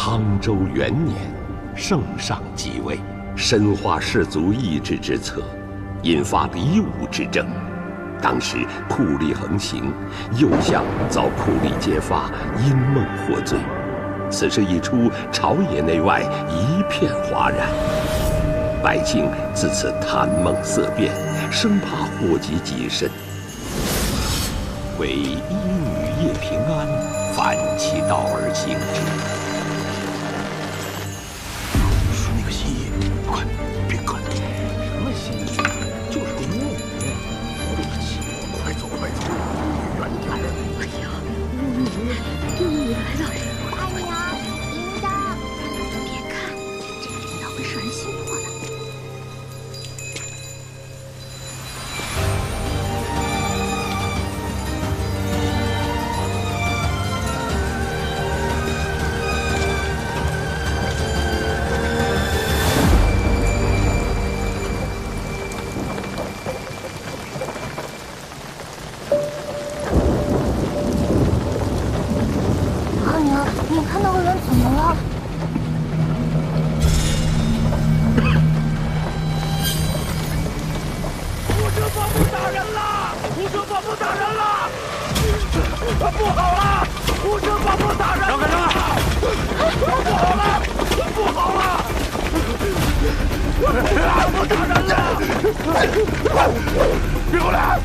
康州元年，圣上即位，深化士族意志之策，引发黎武之争。当时酷吏横行，右相遭酷吏揭发，因梦获罪。此事一出，朝野内外一片哗然，百姓自此贪梦色变，生怕祸及己身。为一女叶平安反其道而行之。说那个心意，快别看了。什么心意？就是个巫女。对不起，快走快走，离远点。哎呀，巫女来了！阿娘，铃铛。别看，这个铃铛会摄人心魄的。你看那个人怎么了？胡车保姆打人了！胡车保姆打人了！不好了！胡车保姆打人！让开！不好了！不好了！胡车保姆打人了！别过来！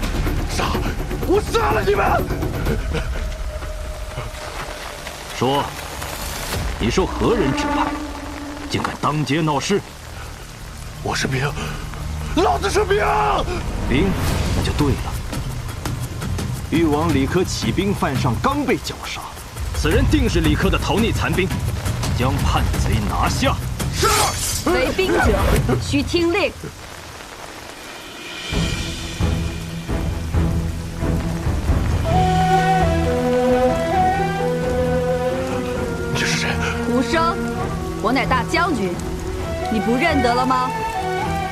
我杀了你们！说，你受何人指派，竟敢当街闹事？我是兵，老子是兵。兵，那就对了。誉王李科起兵犯上，刚被绞杀，此人定是李科的逃匿残兵，将叛贼拿下。是。为兵者，须听令。胡生，我乃大将军，你不认得了吗？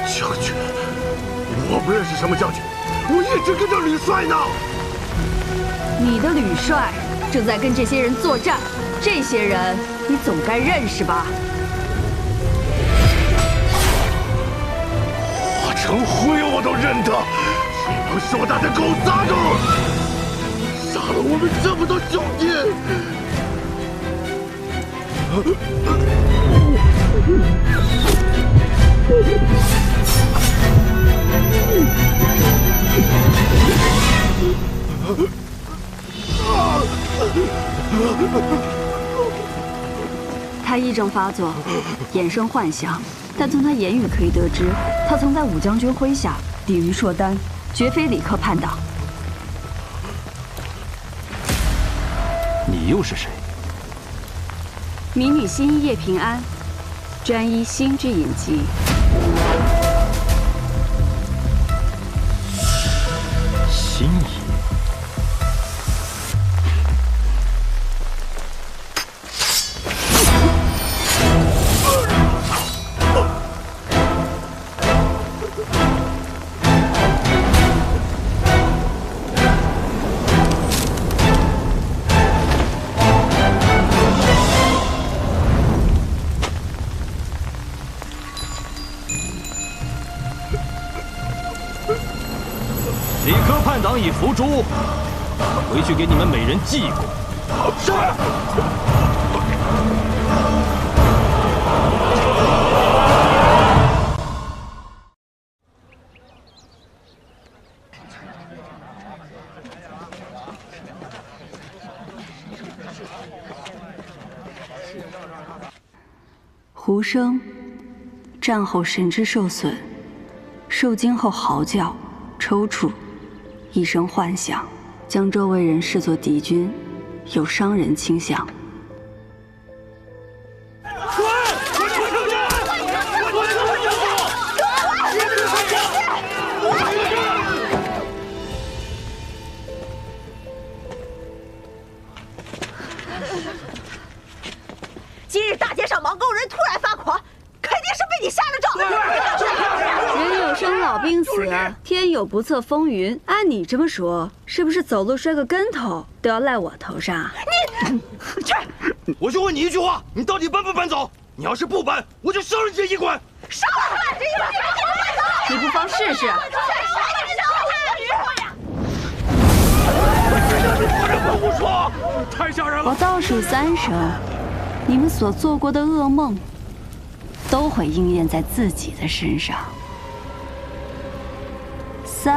将军，我不认识什么将军，我一直跟着吕帅呢。你的吕帅正在跟这些人作战，这些人你总该认识吧？华成辉我都认得，这帮硕大的狗杂种，杀了我们这么多兄弟。他癔症发作，衍生幻想，但从他言语可以得知，他曾在武将军麾下抵御硕丹，绝非李克叛党。你又是谁？民女新医叶平安，专医心之隐疾。心仪。李科叛党已伏诛，回去给你们每人记过。是。胡生，战后神志受损，受惊后嚎叫、抽搐，一生幻想，将周围人视作敌军，有伤人倾向。今日大街上盲沟人突然发狂，肯定是被你下了咒。人有生老病死，天有不测风云。按你这么说，是不是走路摔个跟头都要赖我头上？你去！我就问你一句话，你到底搬不搬走？你要是不搬，我就烧了你这衣馆！烧了！你不妨试试。胡说，太吓人了！我倒数3声，你们所做过的噩梦，都会应验在自己的身上。3、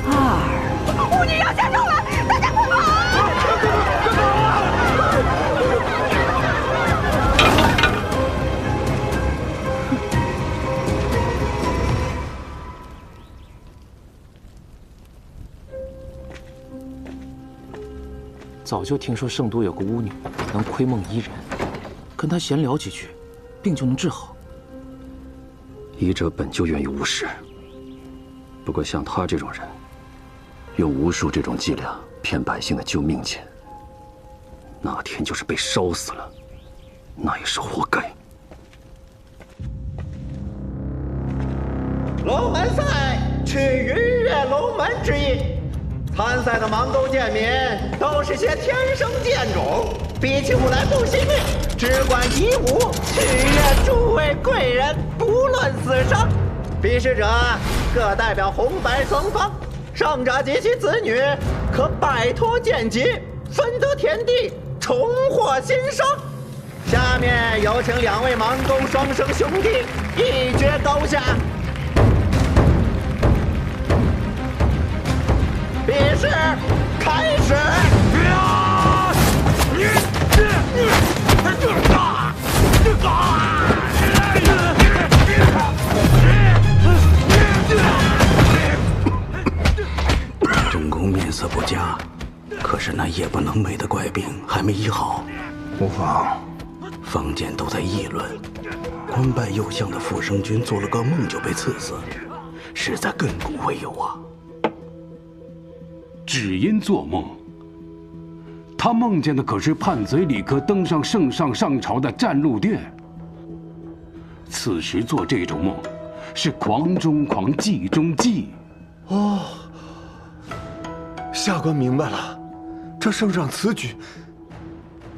2。巫女要下咒了，大家快跑！早就听说圣都有个巫女能窥梦医人，跟她闲聊几句，病就能治好。医者本就源于巫师，不过像他这种人，用巫术这种伎俩骗百姓的救命钱，哪天就是被烧死了，那也是活该。龙门赛取逾越龙门之意。参赛的盲沟贱民都是些天生贱种，比起无来不惜命，只管以武取悦诸位贵人，不论死生。比试者各代表红白双方，胜者及其子女可摆脱贱疾，分得田地，重获新生。下面有请2位盲沟双生兄弟一决高下。比试开始！正宫面色不佳，可是那夜不能寐的怪病还没医好。无妨。坊间都在议论，官拜右相的傅生君做了个梦就被赐死，实在亘古未有啊！只因做梦，他梦见的可是叛贼李克登上圣上上朝的战鹿殿。此时做这种梦，是狂中狂，忌中忌。哦，下官明白了，这圣上此举，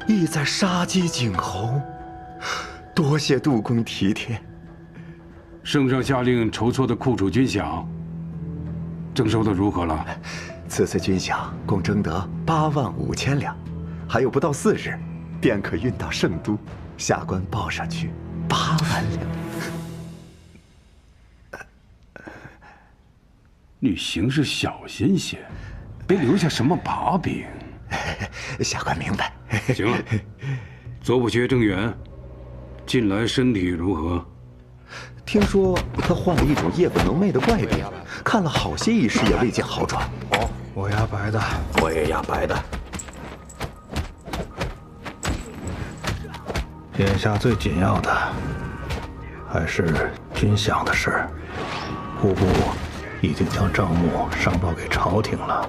意在杀鸡儆猴。多谢杜公体贴。圣上下令筹措的库储军饷，征收的如何了？此次军饷共征得85000两，还有不到4日，便可运到圣都。下官报上去8万两。你行事小心些，别留下什么把柄。下官明白。行了，左补阙郑远近来身体如何？听说他患了一种夜不能寐的怪病，看了好些医师也未见好转。我压白的，我也压白的。眼下最紧要的还是军饷的事。户部已经将账目上报给朝廷了，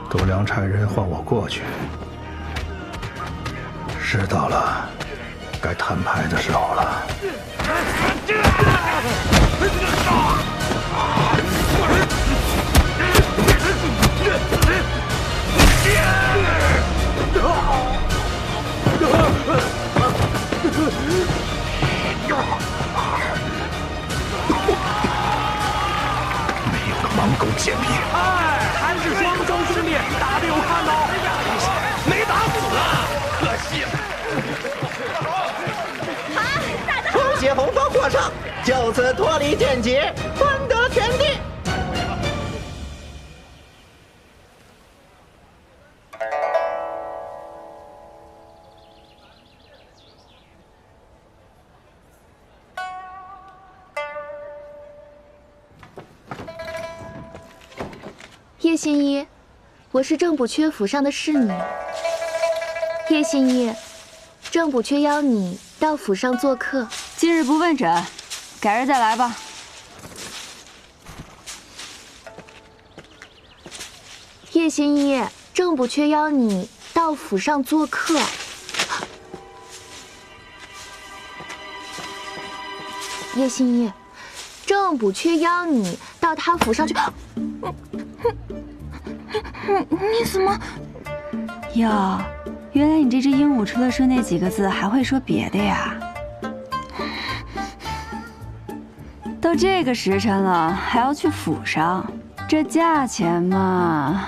度量差人唤我过去。是到了该摊牌的时候了。没有个盲狗贱民。哎，还是双生兄弟打得有看头。没打死啊，可惜了。双血红方获胜，就此脱离剑疾，分得田地。叶新一，我是郑补阙府上的侍女。叶新一，郑补阙邀你到府上做客。今日不问诊，改日再来吧。叶新一，郑补阙邀你到府上做客。叶新一，郑补阙邀你到他府上去。你怎么？哟，原来你这只鹦鹉除了说那几个字，还会说别的呀？都这个时辰了，还要去府上，这价钱嘛……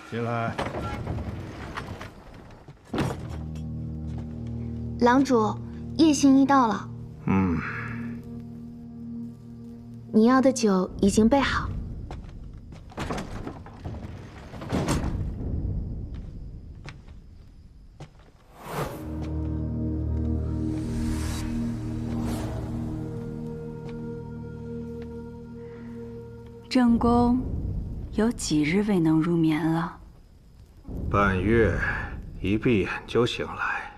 进来。郎主，叶信一到了。你要的酒已经备好。正宫有几日未能入眠了？半月，一闭眼就醒来。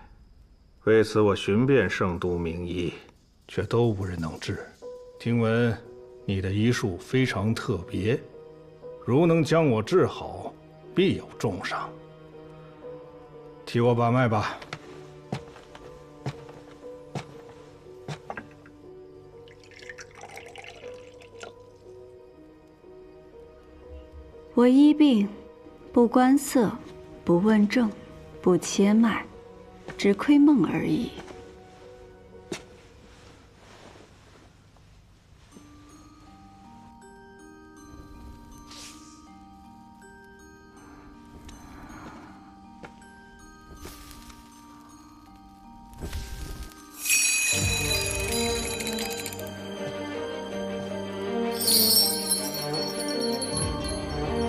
为此，我寻遍圣都名医，却都无人能治。听闻你的医术非常特别，如能将我治好，必有重赏。替我把脉吧。我医病，不观色，不问症，不切脉，只窥梦而已。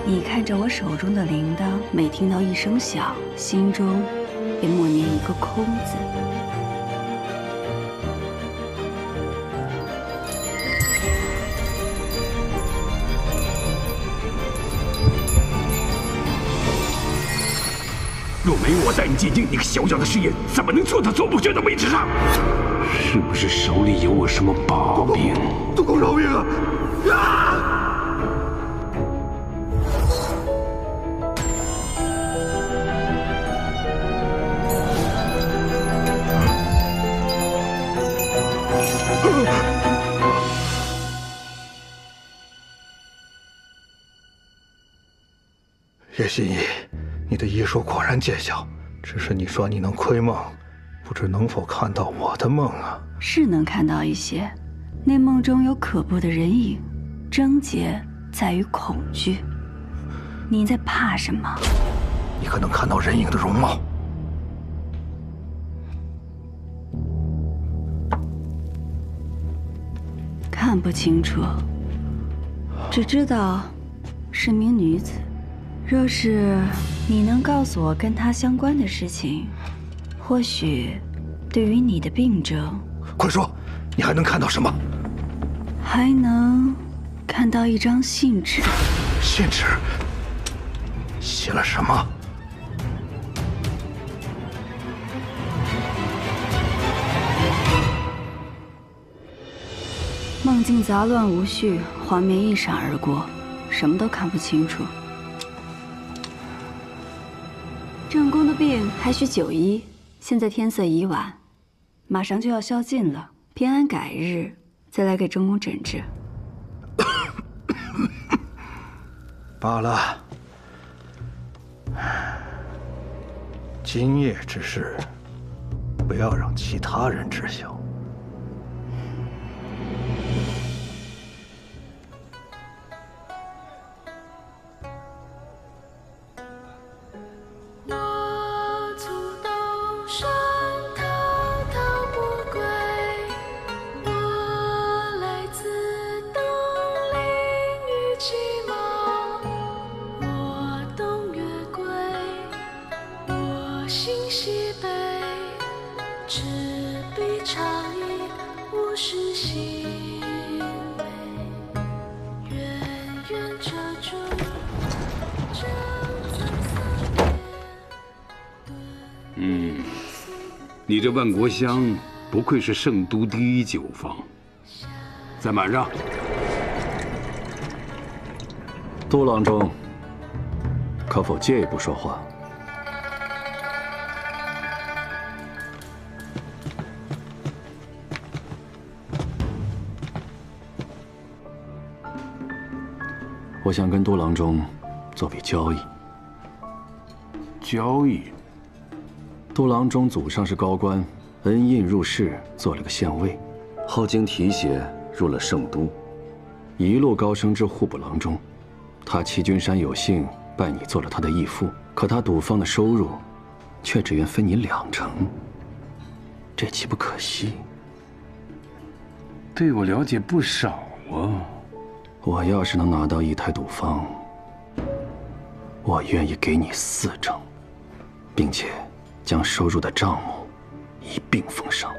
你看着我手中的铃铛，每听到一声响，心中便默念一个空字。若没有我带你进京，你个小小的试验，怎么能坐到总捕军的位置上？是不是手里有我什么把柄？督公饶命啊！啊！叶心怡，你的医术果然见效，只是你说你能窥梦，不知能否看到我的梦啊？是能看到一些，那梦中有可怖的人影，症结在于恐惧。你在怕什么？你可能看到人影的容貌？看不清楚，只知道是名女子。若是你能告诉我跟她相关的事情，或许对于你的病症，快说，你还能看到什么？还能看到一张信纸。信纸写了什么？梦境杂乱无序，画面一闪而过，什么都看不清楚。正宫的病还需久医，现在天色已晚，马上就要宵禁了，偏安改日再来给正宫诊治。罢了，今夜之事，不要让其他人知晓。你这万国香不愧是圣都第一酒坊，在满上。杜郎中，可否借一步说话？我想跟杜郎中做笔交易。交易？杜郎中祖上是高官，恩印入仕，做了个县尉，后经提携入了圣都，一路高升至户部郎中。他齐君山有幸拜你做了他的义父，可他赌坊的收入，却只愿分你2成，这岂不可惜？对我了解不少啊。我要是能拿到一台赌坊，我愿意给你4成，并且将收入的账目一并奉上。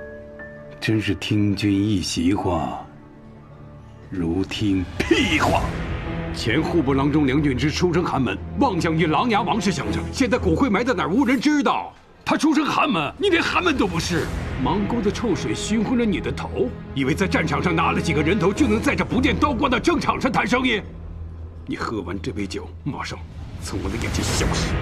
真是听君一席话，如听屁话。前户部郎中梁俊之出身寒门，妄想与琅琊王氏相争，现在骨灰埋在哪儿无人知道。他出身寒门，你连寒门都不是。芒沟的臭水熏昏了你的头，以为在战场上拿了几个人头就能在这不见刀光的争场上谈生意？你喝完这杯酒，马上从我的眼前消失。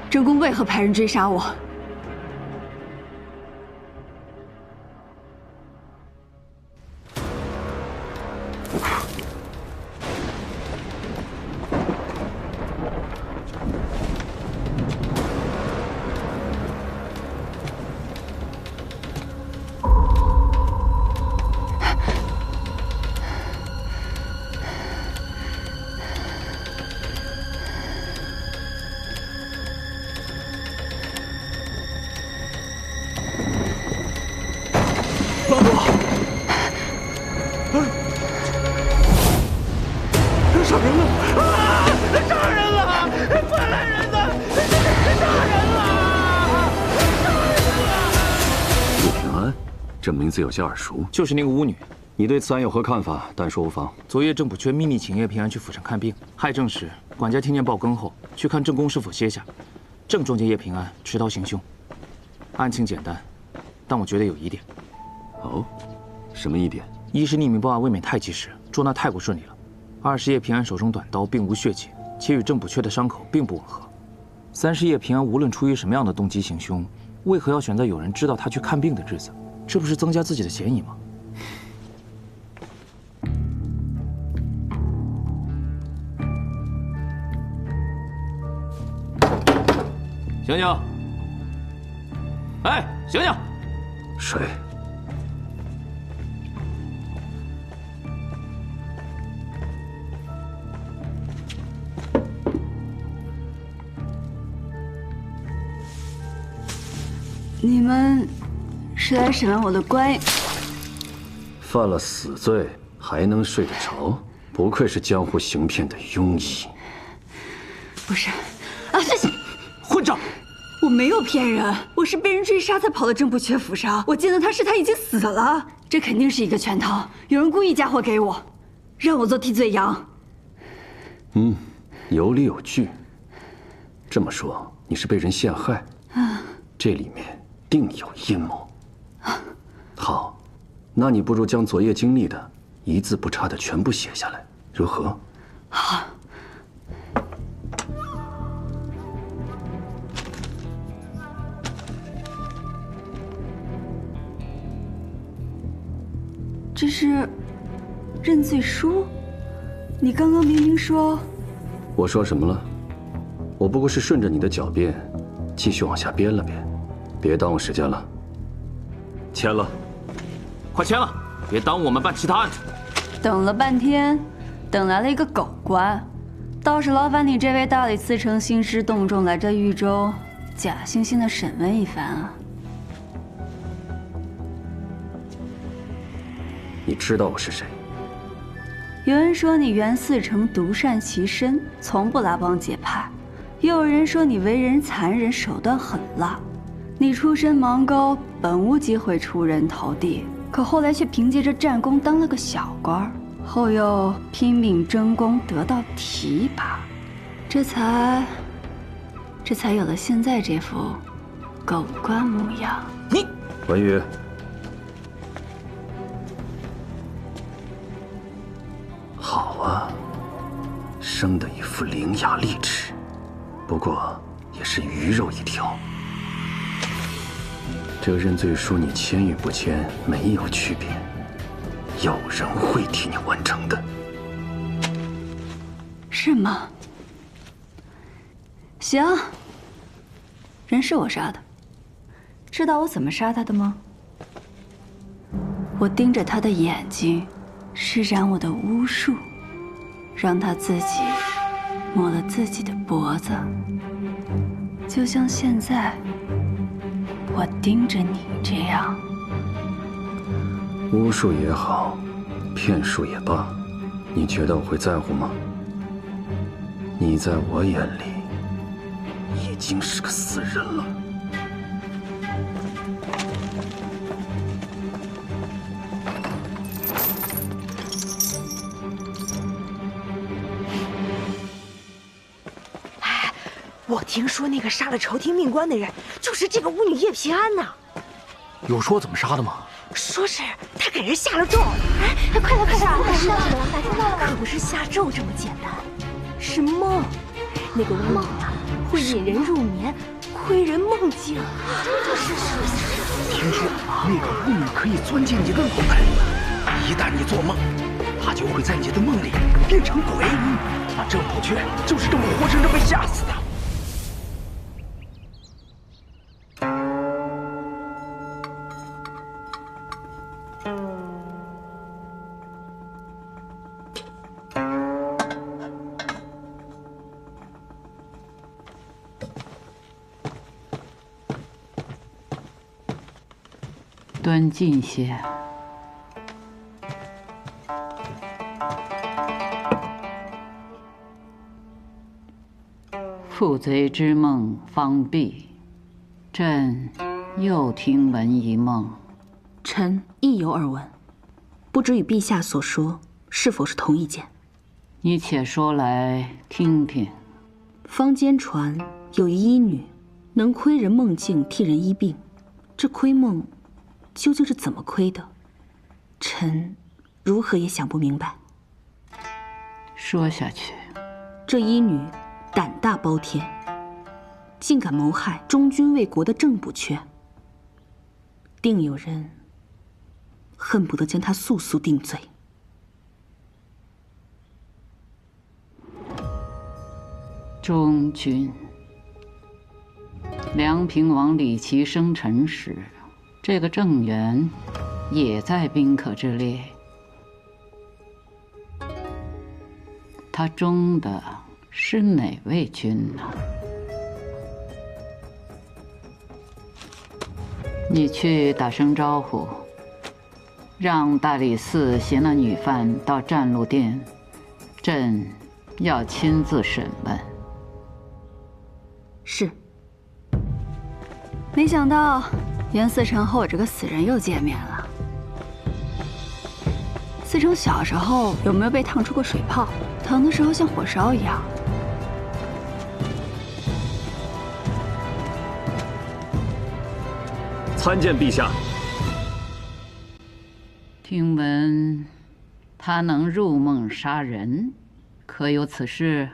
郑公为何派人追杀我？这名字有些耳熟，就是那个巫女。你对此案有何看法？但说无妨。昨夜郑补缺秘密请叶平安去府上看病，害症时，管家听见爆更后，去看郑公是否歇下，正撞见叶平安持刀行凶。案情简单，但我觉得有疑点。哦，什么疑点？一是匿名报案未免太及时，捉拿太过顺利了；二是叶平安手中短刀并无血迹，且与郑补缺的伤口并不吻合；三是叶平安无论出于什么样的动机行凶，为何要选择有人知道他去看病的日子？这不是增加自己的嫌疑吗？醒醒！哎，醒醒！谁？你们是来审问我的官？犯了死罪还能睡得着？不愧是江湖行骗的庸医。不是，啊，这是混账！我没有骗人，我是被人追杀才跑到郑不缺府上。我见到他时，他已经死了。这肯定是一个圈套，有人故意嫁祸给我，让我做替罪羊。有理有据。这么说，你是被人陷害？这里面定有阴谋。好，那你不如将昨夜经历的一字不差的全部写下来，如何？好。这是认罪书？你刚刚明明说……我说什么了？我不过是顺着你的狡辩，继续往下编了编，别耽误时间了。签了，快签了，别耽误我们办其他案子。等了半天，等来了一个狗官，倒是劳烦你这位大理寺丞兴师动众来这豫州，假惺惺的审问一番啊。你知道我是谁？有人说你袁嗣成独善其身，从不拉帮结派；又有人说你为人残忍，手段狠辣。你出身芒沟，本无机会出人头地，可后来却凭借着战功当了个小官，后又拼命争功得到提拔，这才有了现在这副狗官模样。你文宇。好啊，生的一副伶牙俐齿，不过也是鱼肉一条。这个认罪书你签与不签没有区别，有人会替你完成的。是吗？行，人是我杀的，知道我怎么杀他的吗？我盯着他的眼睛，施展我的巫术，让他自己摸了自己的脖子，就像现在我盯着你这样。巫术也好，骗术也罢，你觉得我会在乎吗？你在我眼里已经是个死人了。我听说那个杀了朝廷命官的人，就是这个巫女叶平安呐。有说怎么杀的吗？说是他给人下了咒。哎，快来快来，打听到了吗？打听到了吗？可不是下咒这么简单，是梦。那个梦啊，会引人入眠，窥人梦境。是。听说那个巫女可以钻进你的脑袋，一旦你做梦，她就会在你的梦里变成鬼。郑不缺就是这么活生生被吓死的。端近些。负贼之梦方毕，朕又听闻一梦。臣亦有耳闻，不知与陛下所说是否是同一件？你且说来听听。坊间传有一医女，能窥人梦境，替人医病。这窥梦究竟是怎么窥的？臣如何也想不明白。说下去。这医女胆大包天，竟敢谋害忠君为国的郑不缺，定有人恨不得将她速速定罪。忠君，梁平王李琦生辰时，这个郑源也在宾客之列。他忠的是哪位君呢？你去打声招呼，让大理寺携那女犯到占禄殿，朕要亲自审问。是。没想到袁思成和我这个死人又见面了。思成小时候有没有被烫出过水泡？疼的时候像火烧一样。参见陛下。听闻他能入梦杀人，可有此事？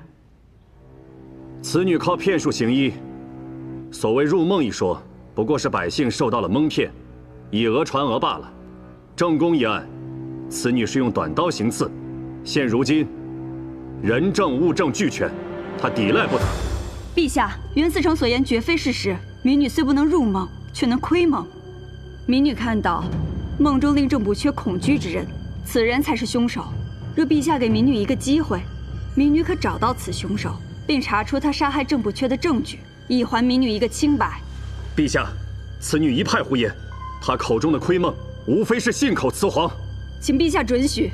此女靠骗术行医，所谓入梦一说，不过是百姓受到了蒙骗，以讹传讹罢了。正宫一案，此女是用短刀行刺，现如今人证物证俱全，她抵赖不得。陛下，袁思成所言绝非事实。民女虽不能入梦，却能窥梦。民女看到梦中令郑补缺恐惧之人，此人才是凶手。若陛下给民女一个机会，民女可找到此凶手，并查出他杀害郑补缺的证据，以还民女一个清白。陛下，此女一派胡言，她口中的窥梦，无非是信口雌黄。请陛下准许，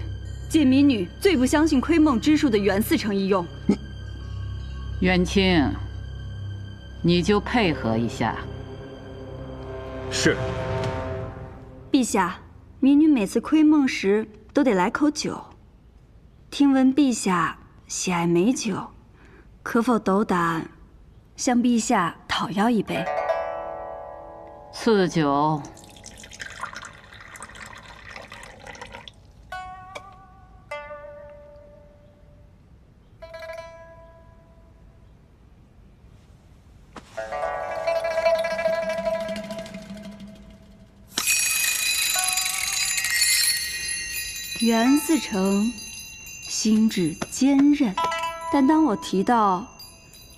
借民女最不相信窥梦之术的袁思成一用。元清，你就配合一下。是。陛下，民女每次窥梦时都得来口酒。听闻陛下喜爱美酒，可否斗胆向陛下讨要一杯？赐酒。袁思成心智坚韧，但当我提到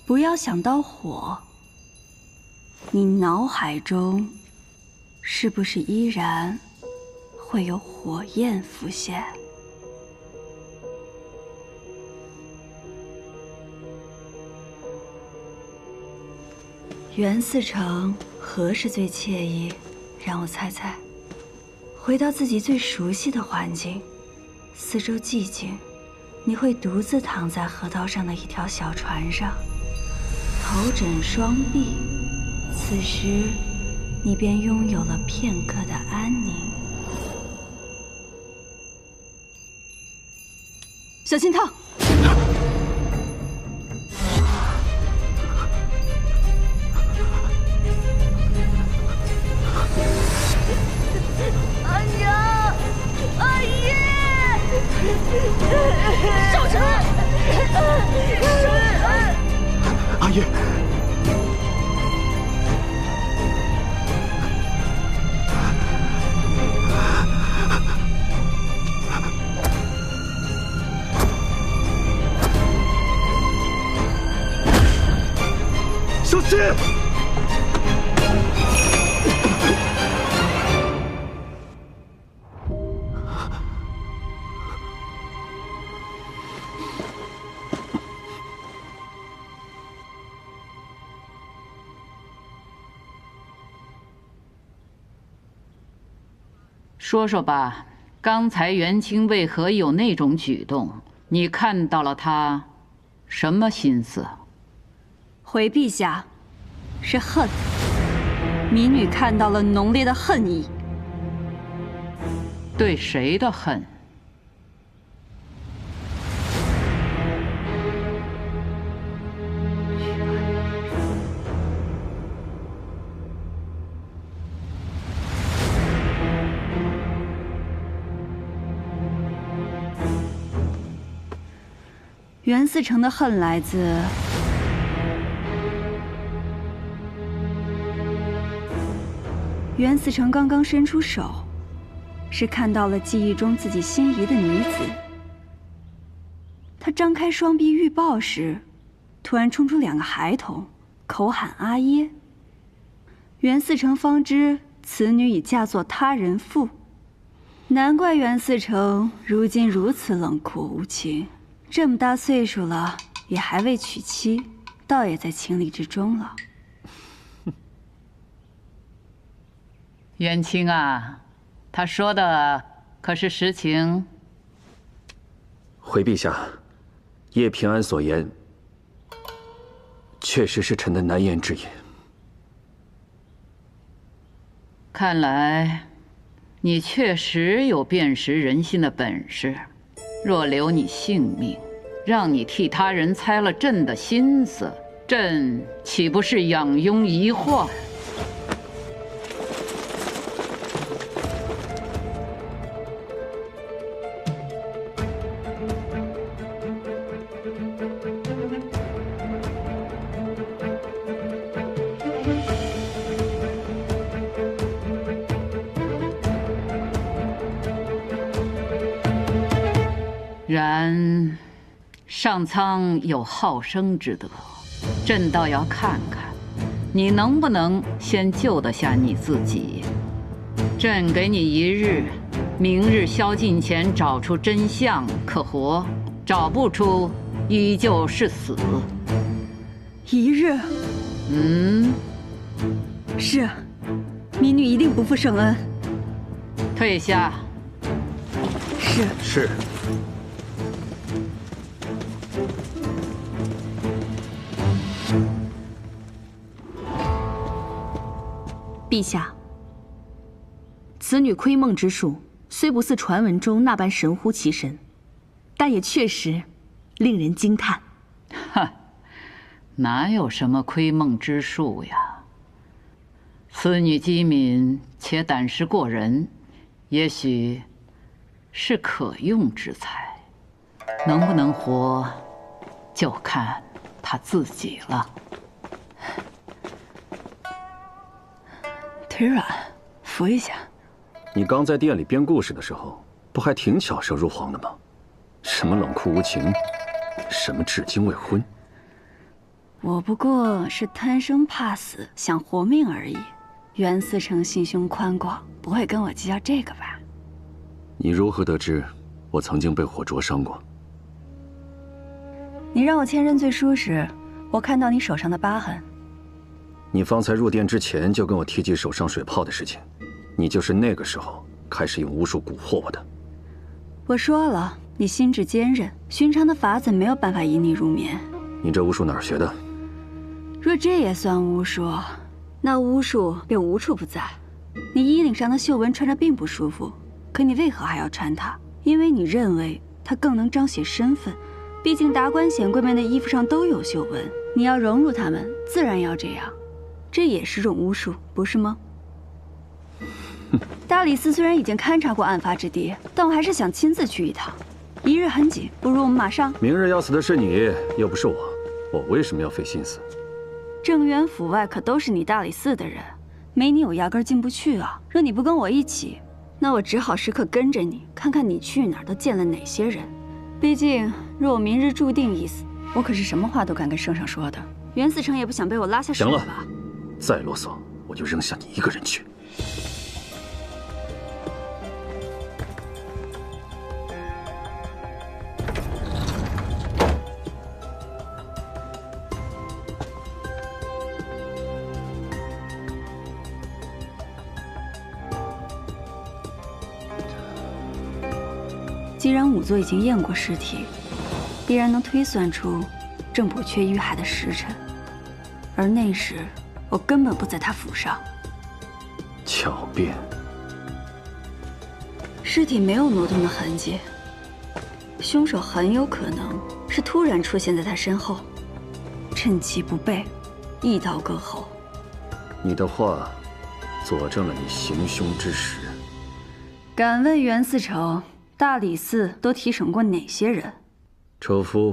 不要想到火，你脑海中是不是依然会有火焰浮现？袁思成何时最惬意？让我猜猜。回到自己最熟悉的环境，四周寂静，你会独自躺在河道上的一条小船上，头枕双臂，此时你便拥有了片刻的安宁。小心烫！少晨，阿爷，小心！说说吧，刚才元清为何有那种举动？你看到了他什么心思？回陛下，是恨。民女看到了浓烈的恨意。对谁的恨？袁思成的恨来自袁思成刚刚伸出手，是看到了记忆中自己心仪的女子。他张开双臂欲抱时，突然冲出2个孩童，口喊阿耶。袁思成方知此女已嫁作他人妇，难怪袁思成如今如此冷酷无情。这么大岁数了，也还未娶妻，倒也在情理之中了。元清啊，他说的可是实情？回陛下，叶平安所言，确实是臣的难言之隐。看来，你确实有辨识人心的本事。若留你性命，让你替他人猜了朕的心思，朕岂不是养庸遗患？然，上苍有好生之德，朕倒要看看，你能不能先救得下你自己。朕给你1日，明日宵禁前找出真相，可活；找不出，依旧是死。1日。是，民女一定不负圣恩。退下。是。陛下，此女窥梦之术虽不似传闻中那般神乎其神，但也确实令人惊叹。哈，哪有什么窥梦之术呀？此女机敏且胆识过人，也许是可用之才，能不能活，就看她自己了。腿软，扶一下。你刚在店里编故事的时候，不还挺巧舌如簧的吗？什么冷酷无情，什么至今未婚。我不过是贪生怕死，想活命而已。袁思成心胸宽广，不会跟我计较这个吧？你如何得知我曾经被火灼伤过？你让我签认罪书时，我看到你手上的疤痕。你方才入殿之前就跟我提及手上水泡的事情，你就是那个时候开始用巫术蛊惑我的。我说了，你心智坚韧，寻常的法子没有办法引你入眠。你这巫术哪儿学的？若这也算巫术，那巫术便无处不在。你衣领上的绣纹穿着并不舒服，可你为何还要穿它？因为你认为它更能彰显身份。毕竟达官显贵们的衣服上都有绣纹，你要融入他们，自然要这样。这也是种巫术，不是吗？大理寺虽然已经勘察过案发之地，但我还是想亲自去一趟。1日很紧，不如我们马上。明日要死的是你，又不是我，我为什么要费心思？正渊府外可都是你大理寺的人，没你我压根进不去啊。若你不跟我一起，那我只好时刻跟着你，看看你去哪儿都见了哪些人。毕竟若我明日注定一死，我可是什么话都敢跟圣上说的。袁思成也不想被我拉下手吧？行了，再啰嗦，我就扔下你一个人去。既然仵作已经验过尸体，必然能推算出郑补阙遇害的时辰，而那时我根本不在他府上。巧辩。尸体没有挪动的痕迹，凶手很有可能是突然出现在他身后，趁其不备，一刀割喉。你的话佐证了你行凶之时。敢问袁思成，大理寺都提审过哪些人？车夫、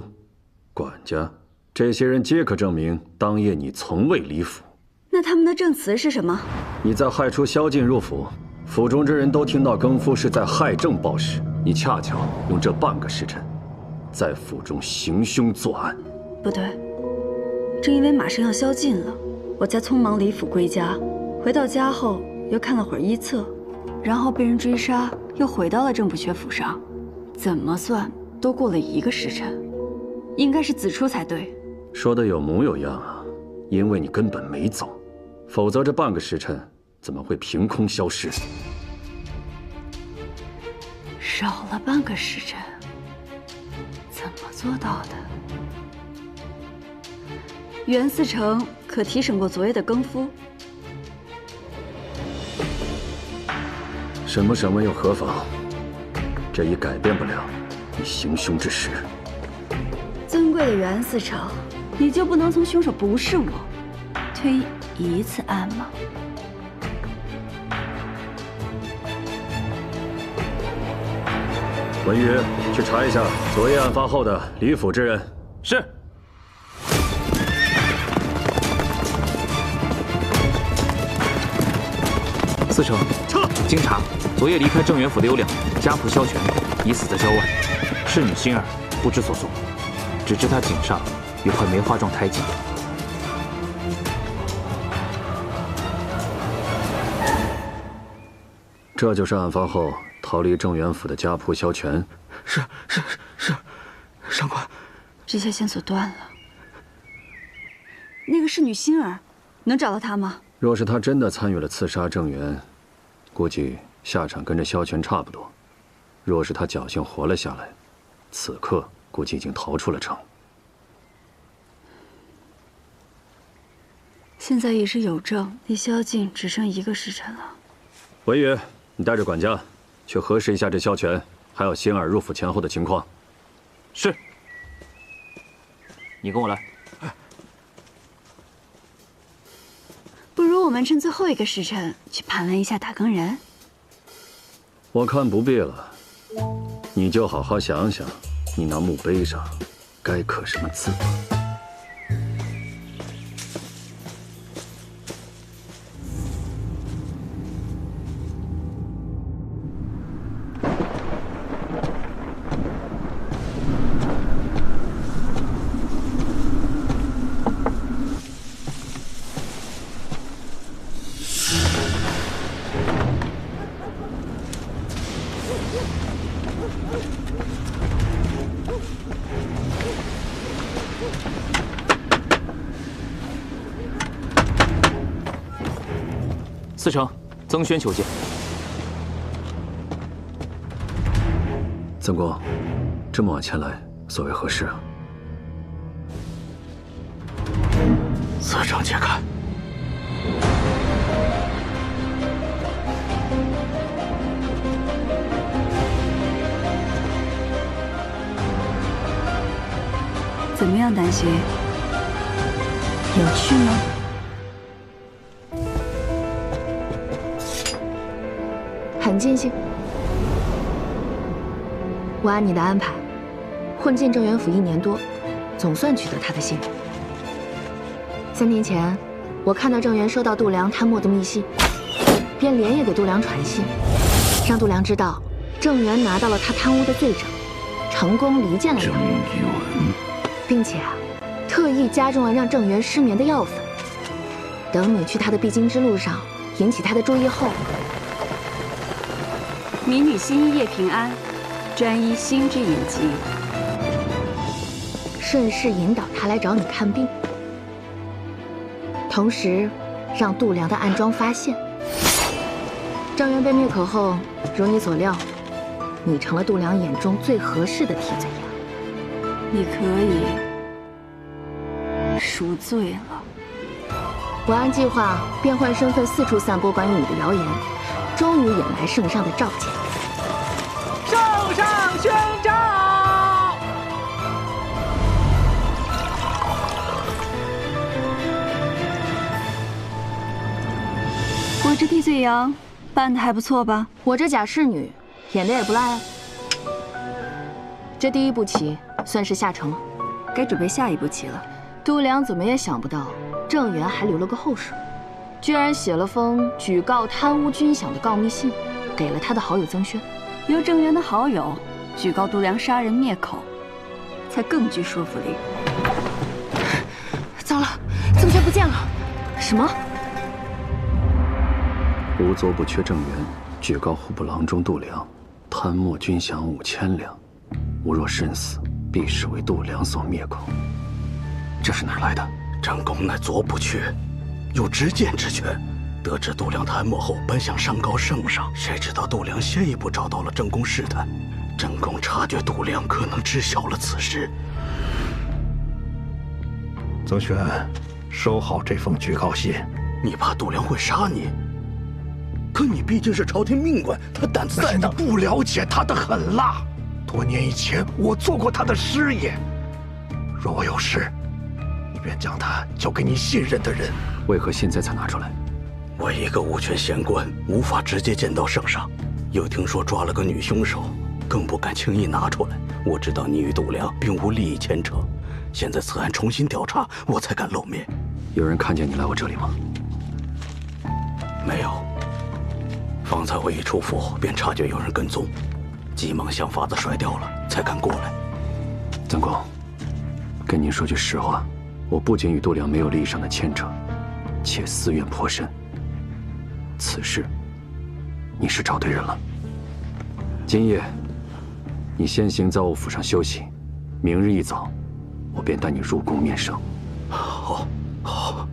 管家，这些人皆可证明当夜你从未离府。那他们的证词是什么？你在亥初宵禁入府，府中之人都听到更夫是在亥正报时，你恰巧用这半个时辰，在府中行凶作案。不对，正因为马上要宵禁了，我才匆忙离府归家。回到家后又看了会儿医册，然后被人追杀，又回到了郑补阙府上。怎么算都过了1个时辰，应该是子初才对。说的有模有样啊，因为你根本没走，否则这半个时辰怎么会凭空消失？少了半个时辰，怎么做到的。袁思成可提审过昨夜的更夫？审不审问又何妨？这已改变不了你行凶之实。尊贵的袁思成，你就不能从凶手不是我推一次案吗？文宇，去查一下昨夜案发后的李府之人。是。司城，撤！经查，昨夜离开郑元府的有2人，家仆萧全已死在郊外，侍女心儿不知所踪，只知她颈上有块梅花状胎记。这就是案发后逃离郑元府的家仆萧全。是，上官。这些线索断了。那个侍女心儿，能找到她吗？若是他真的参与了刺杀郑元，估计下场跟着萧全差不多。若是他侥幸活了下来，此刻估计已经逃出了城。现在已是有证，离萧静只剩1个时辰了。文宇，你带着管家去核实一下这萧全还有心儿入府前后的情况。是。你跟我来。不如我们趁最后1个时辰去盘问一下打更人。我看不必了，你就好好想想，你那墓碑上该刻什么字吧。司城，曾轩求见。曾公，这么晚前来，所为何事啊？司城且看。怎么样，丹心？有趣吗？很尽兴。我按你的安排，混进郑元府1年多，总算取得他的信任。3年前，我看到郑元收到度量贪墨的密信，便连夜给度量传信，让度量知道郑元拿到了他贪污的罪证，成功离间了郑元，并且特意加重了让郑元失眠的药粉。等你去他的必经之路上引起他的注意后，民女心一夜平安，专医心之隐疾，顺势引导他来找你看病，同时让度量的暗桩发现。郑元被灭口后，如你所料，你成了度量眼中最合适的替罪羊。你可以赎罪了。我按计划变换身份四处散播关于你的谣言，终于引来圣上的召见。圣上宣召！我这替罪羊办得还不错吧？我这假侍女演的也不赖啊。这第1步棋算是下成了，该准备下1步棋了。度量怎么也想不到，郑元还留了个后手，居然写了封举告贪污军饷的告密信，给了他的好友曾轩。由郑元的好友举告度量杀人灭口，才更具说服力。糟了，曾轩不见了！什么？无昨不缺郑元，举告户部郎中度量，贪墨军饷5000两。吾若身死，必是为度量所灭口。这是哪儿来的？郑公乃左不缺，有执剑之权。得知度量贪墨后，本想上告圣上，谁知道度量先一步找到了郑公试探，正宫察觉度量可能知晓了此事。曾轩，收好这封举告信。你怕度量会杀你？可你毕竟是朝廷命官，他胆子再大，你不了解他的狠辣。多年以前，我做过他的师爷。若我有事，你便将他交给你信任的人。为何现在才拿出来？我一个武权县官，无法直接见到圣上，又听说抓了个女凶手，更不敢轻易拿出来。我知道你与度量并无利益牵扯，现在此案重新调查，我才敢露面。有人看见你来我这里吗？没有。方才我一出府，便察觉有人跟踪，急忙想法子甩掉了，才敢过来。曾公，跟您说句实话，我不仅与度量没有利益上的牵扯，且私怨颇深。此事，你是找对人了。今夜，你先行在我府上休息，明日一早，我便带你入宫面圣。好，好。